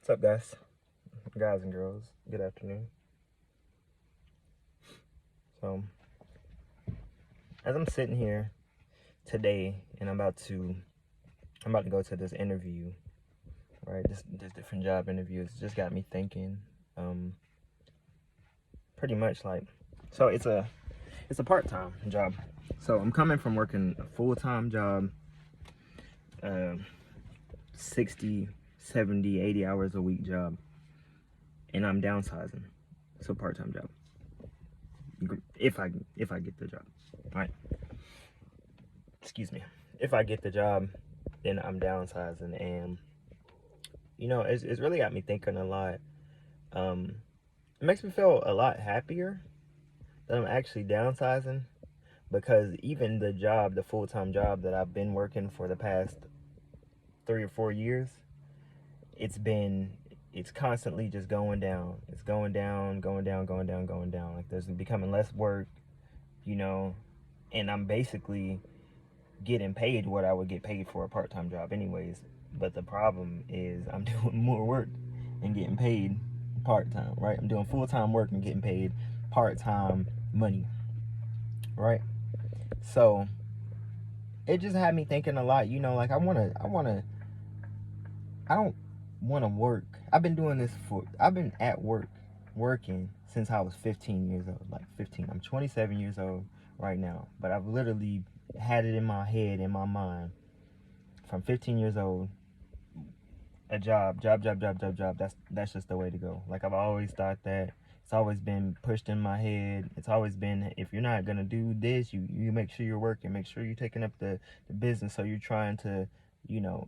What's up, guys and girls? Good afternoon. So, as I'm sitting here today, and I'm about to go to this interview, right? This different job interviews just got me thinking. Pretty much like, so it's a part-time job. So I'm coming from working a full-time job, 60, 70, 80 hours a week job, and I'm downsizing. So part-time job. If I get the job, all right. Excuse me. If I get the job, then I'm downsizing, and it's really got me thinking a lot. It makes me feel a lot happier that I'm actually downsizing, because even the full-time job that I've been working for the past 3 or 4 years, it's constantly just going down. It's going down, going down, going down, going down. Like, there's becoming less work, and I'm basically getting paid what I would get paid for a part-time job anyways. But the problem is I'm doing more work and getting paid part-time, right? I'm doing full-time work and getting paid part-time money, right? So it just had me thinking a lot, like I don't want to work. I've been at work working since I was 15 years old, like 15. I'm 27 years old right now, but I've literally had it in my head, in my mind, from 15 years old, a job. That's just the way to go. Like, I've always thought that. It's always been pushed in my head. It's always been, if you're not gonna do this, you make sure you're working, make sure you're taking up the business. So you're trying to, you know,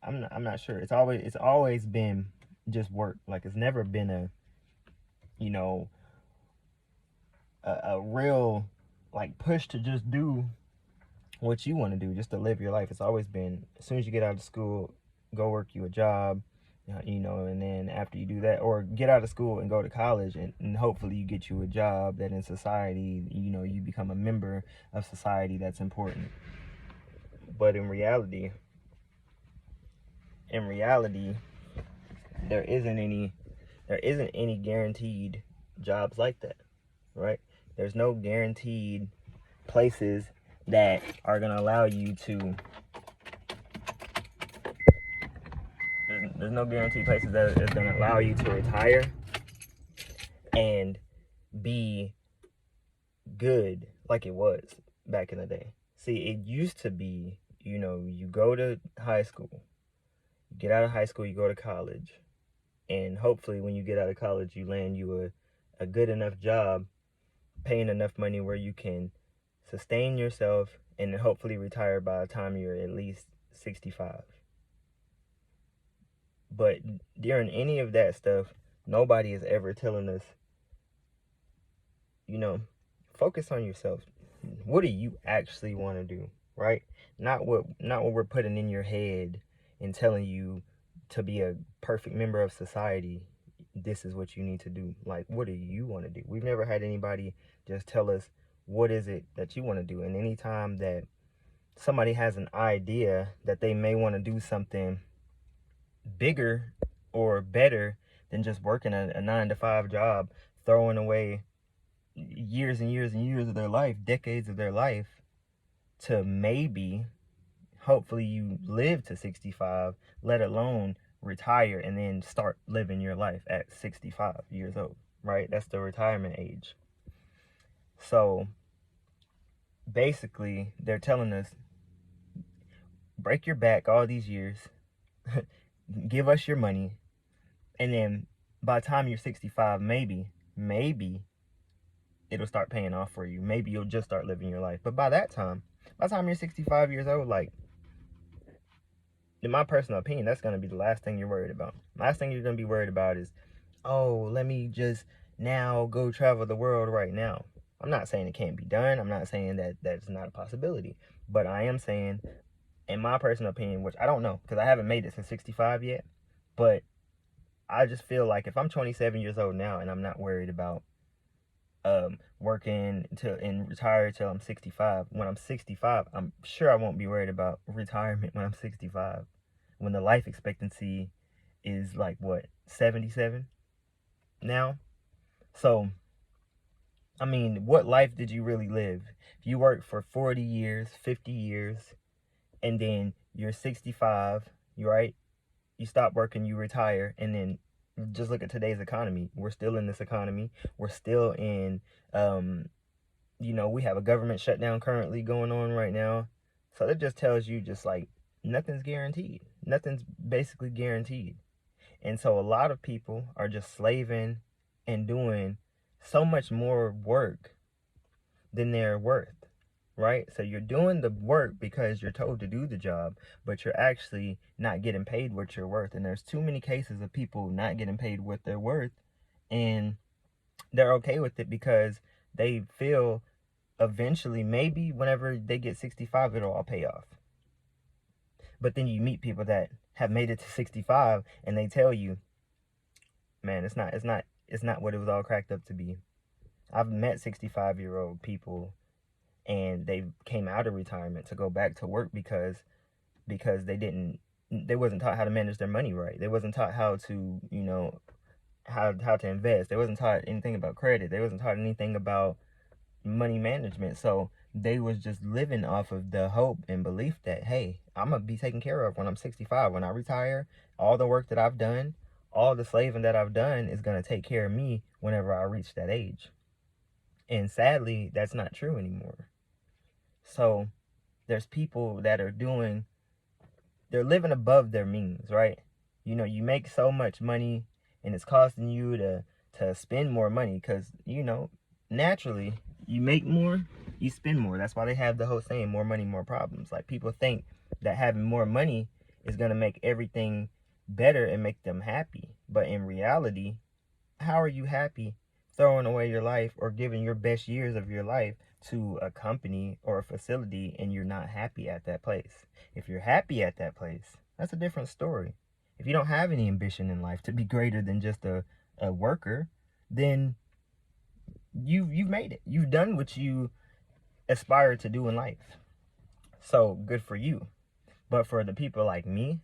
I'm not sure. It's always been just work. Like, it's never been you know, a real, like, push to just do what you want to do, just to live your life. It's always been, as soon as you get out of school, go work you a job, and then after you do that, or get out of school and go to college, and hopefully you get you a job that in society, you become a member of society that's important. But in reality, there isn't any guaranteed jobs like that, right? There's no guaranteed places that are going to allow you to there's no guaranteed places that is going to allow you to retire and be good like it was back in the day. See, it used to be, you go to high school, you get out of high school, you go to college, and hopefully when you get out of college, you land you a good enough job, paying enough money where you can sustain yourself and hopefully retire by the time you're at least 65. But during any of that stuff, nobody is ever telling us, focus on yourself. What do you actually want to do, right? Not what we're putting in your head and telling you to be a perfect member of society. This is what you need to do. Like, what do you want to do? We've never had anybody just tell us what is it that you want to do. And anytime that somebody has an idea that they may want to do something bigger or better than just working a 9-to-5 job, throwing away years and years and years of their life, decades of their life, to maybe, hopefully you live to 65, let alone retire and then start living your life at 65 years old, right? That's the retirement age. So basically, they're telling us, break your back all these years, give us your money, and then by the time you're 65, maybe it'll start paying off for you. Maybe you'll just start living your life. But by the time you're 65 years old, like, in my personal opinion, that's going to be the last thing you're worried about. Last thing you're going to be worried about is, oh, let me just now go travel the world right now. I'm not saying it can't be done. I'm not saying that that's not a possibility. But I am saying, in my personal opinion, which I don't know, because I haven't made it to 65 yet, but I just feel like if I'm 27 years old now and I'm not worried about working and retire till I'm 65, when I'm 65, I'm sure I won't be worried about retirement when I'm 65, when the life expectancy is like what, 77 now? So I mean, what life did you really live? If you work for 40 years, 50 years, and then you're 65, you right? You stop working, you retire, and then just look at today's economy. We're still in this economy. We're still in, we have a government shutdown currently going on right now. So that just tells you just like nothing's guaranteed. Nothing's basically guaranteed. And so a lot of people are just slaving and doing so much more work than they're worth, right? So you're doing the work because you're told to do the job, but you're actually not getting paid what you're worth. And there's too many cases of people not getting paid what they're worth, and they're okay with it because they feel eventually, maybe whenever they get 65, it'll all pay off. But then you meet people that have made it to 65 and they tell you, man, it's not what it was all cracked up to be. I've met 65-year-old people and they came out of retirement to go back to work because they wasn't taught how to manage their money right. They wasn't taught how to, how to invest. They wasn't taught anything about credit. They wasn't taught anything about money management. So they was just living off of the hope and belief that, hey, I'm gonna be taken care of when I'm 65. When I retire, all the work that I've done, all the slaving that I've done is gonna take care of me whenever I reach that age. And sadly, that's not true anymore. So there's people that are they're living above their means, right? You make so much money and it's costing you to spend more money because, naturally, you make more, you spend more. That's why they have the whole saying, more money, more problems. Like, people think that having more money is going to make everything better and make them happy. But in reality, how are you happy throwing away your life or giving your best years of your life to a company or a facility and you're not happy at that place? If you're happy at that place, that's a different story. If you don't have any ambition in life to be greater than just a worker, then you've made it. You've done what you aspire to do in life. So good for you. But for the people like me,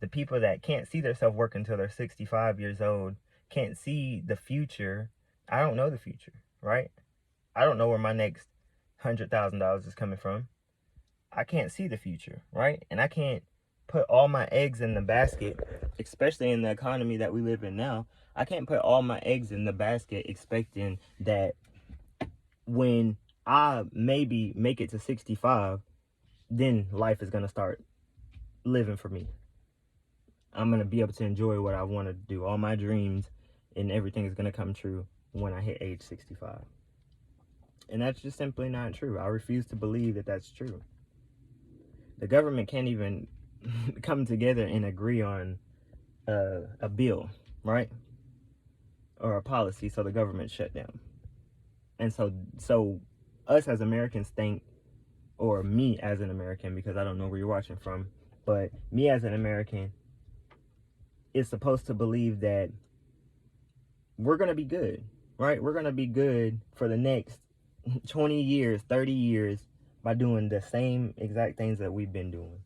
the people that can't see themselves working until they're 65 years old, can't see the future. I don't know the future, right? I don't know where my next $100,000 is coming from. I can't see the future, right? And I can't put all my eggs in the basket, especially in the economy that we live in now. I can't put all my eggs in the basket expecting that when I maybe make it to 65, then life is going to start living for me. I'm going to be able to enjoy what I want to do. All my dreams and everything is going to come true when I hit age 65. And that's just simply not true. I refuse to believe that that's true. The government can't even come together and agree on a bill, right? Or a policy, so the government shut down. And so us as Americans think, or me as an American, because I don't know where you're watching from, but me as an American is supposed to believe that we're going to be good, right? We're going to be good for the next 20 years, 30 years by doing the same exact things that we've been doing.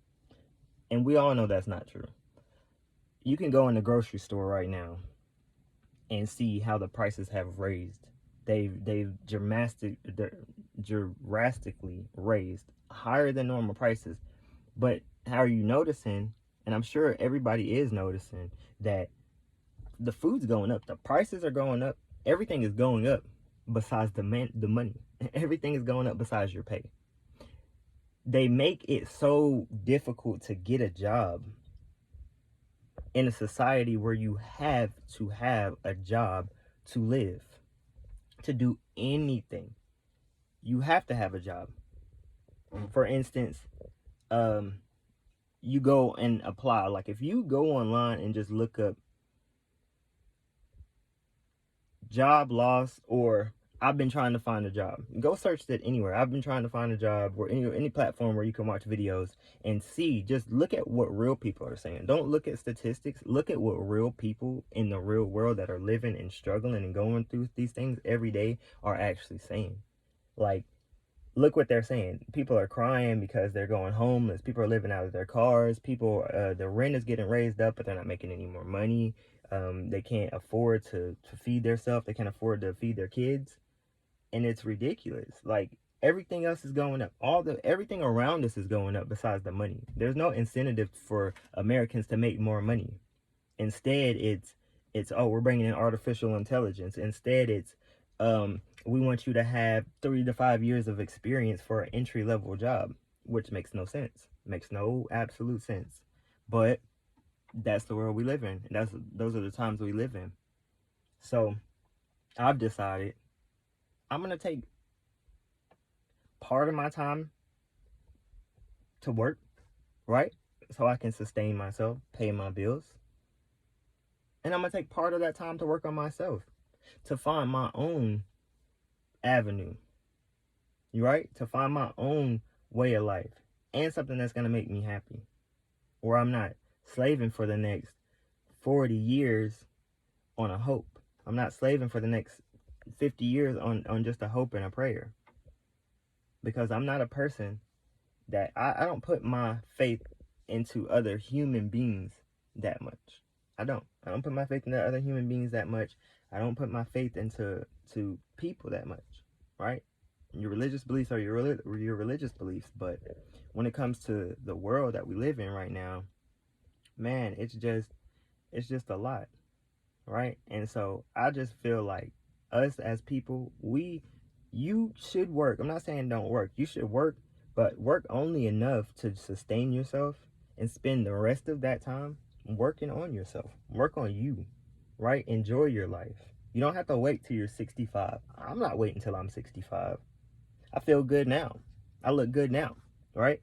And we all know that's not true. You can go in the grocery store right now and see how the prices have raised. They've drastically raised, higher than normal prices. But how are you noticing? And I'm sure everybody is noticing that the food's going up, the prices are going up, everything is going up besides the money. Everything is going up besides your pay. They make it so difficult to get a job in a society where you have to have a job to live, to do anything. You have to have a job. For instance, you go and apply. Like, if you go online and just look up job loss or I've been trying to find a job, go search that anywhere. I've been trying to find a job, or any platform where you can watch videos and see, just look at what real people are saying. Don't look at statistics. Look at what real people in the real world that are living and struggling and going through these things every day are actually saying. Like, look what they're saying. People are crying because they're going homeless. People are living out of their cars. People, the rent is getting raised up, but they're not making any more money. They can't afford to feed themselves. They can't afford to feed their kids. And it's ridiculous. Like, everything else is going up. Everything around us is going up besides the money. There's no incentive for Americans to make more money. Instead, it's oh, we're bringing in artificial intelligence. Instead, it's we want you to have 3 to 5 years of experience for an entry level job, which makes no sense. Makes no absolute sense. But that's the world we live in. And those are the times we live in. So I've decided I'm gonna take part of my time to work, right? So I can sustain myself, pay my bills. And I'm gonna take part of that time to work on myself, to find my own avenue, right? To find my own way of life and something that's gonna make me happy, where I'm not slaving for the next 40 years on a hope. I'm not slaving for the next 50 years on just a hope and a prayer. Because I'm not a person that I don't put my faith into other human beings that much. I don't put my faith into other human beings that much. I don't put my faith into people that much, right? Your religious beliefs are your religious beliefs, but when it comes to the world that we live in right now, man, it's just a lot, right? And so I just feel like us as people, you should work. I'm not saying don't work. You should work, but work only enough to sustain yourself and spend the rest of that time working on yourself. Work on you, right? Enjoy your life. You don't have to wait till you're 65. I'm not waiting till I'm 65. I feel good now. I look good now, right?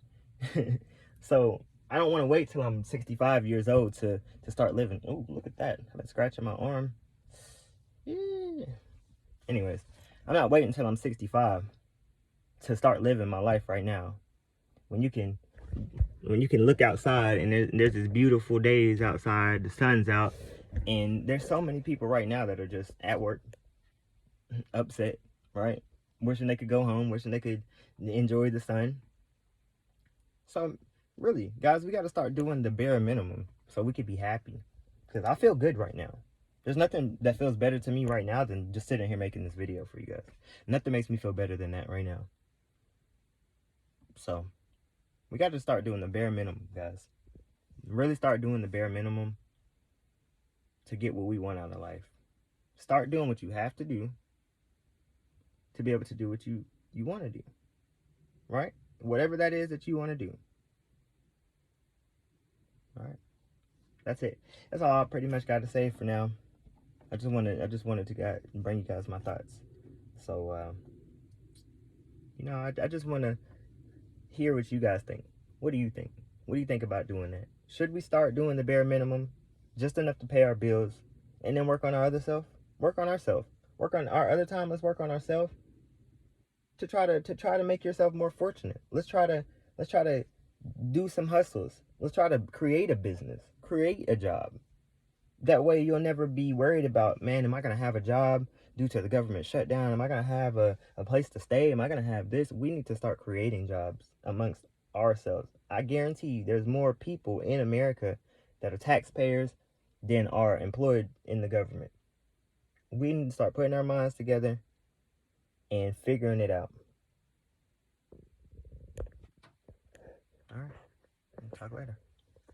So I don't want to wait till I'm 65 years old to start living. Oh, look at that. I've been scratching my arm. Yeah. Anyways, I'm not waiting until I'm 65 to start living my life right now. When you can look outside and there's this beautiful days outside, the sun's out, and there's so many people right now that are just at work, upset, right? Wishing they could go home, wishing they could enjoy the sun. So really, guys, we got to start doing the bare minimum so we could be happy. Because I feel good right now. There's nothing that feels better to me right now than just sitting here making this video for you guys. Nothing makes me feel better than that right now. So we got to start doing the bare minimum, guys. Really start doing the bare minimum to get what we want out of life. Start doing what you have to do to be able to do what you want to do, right? Whatever that is that you want to do. All right, that's it. That's all I pretty much got to say for now. I just wanted to bring you guys my thoughts. So I just want to hear what you guys think. What do you think? What do you think about doing that? Should we start doing the bare minimum, just enough to pay our bills, and then work on our other self? Work on ourselves. Work on our other time. Let's work on ourselves to try to make yourself more fortunate. Let's try to do some hustles. Let's try to create a business, create a job. That way you'll never be worried about, man, am I going to have a job due to the government shutdown? Am I going to have a place to stay? Am I going to have this? We need to start creating jobs amongst ourselves. I guarantee you there's more people in America that are taxpayers than are employed in the government. We need to start putting our minds together and figuring it out. All right. Talk later.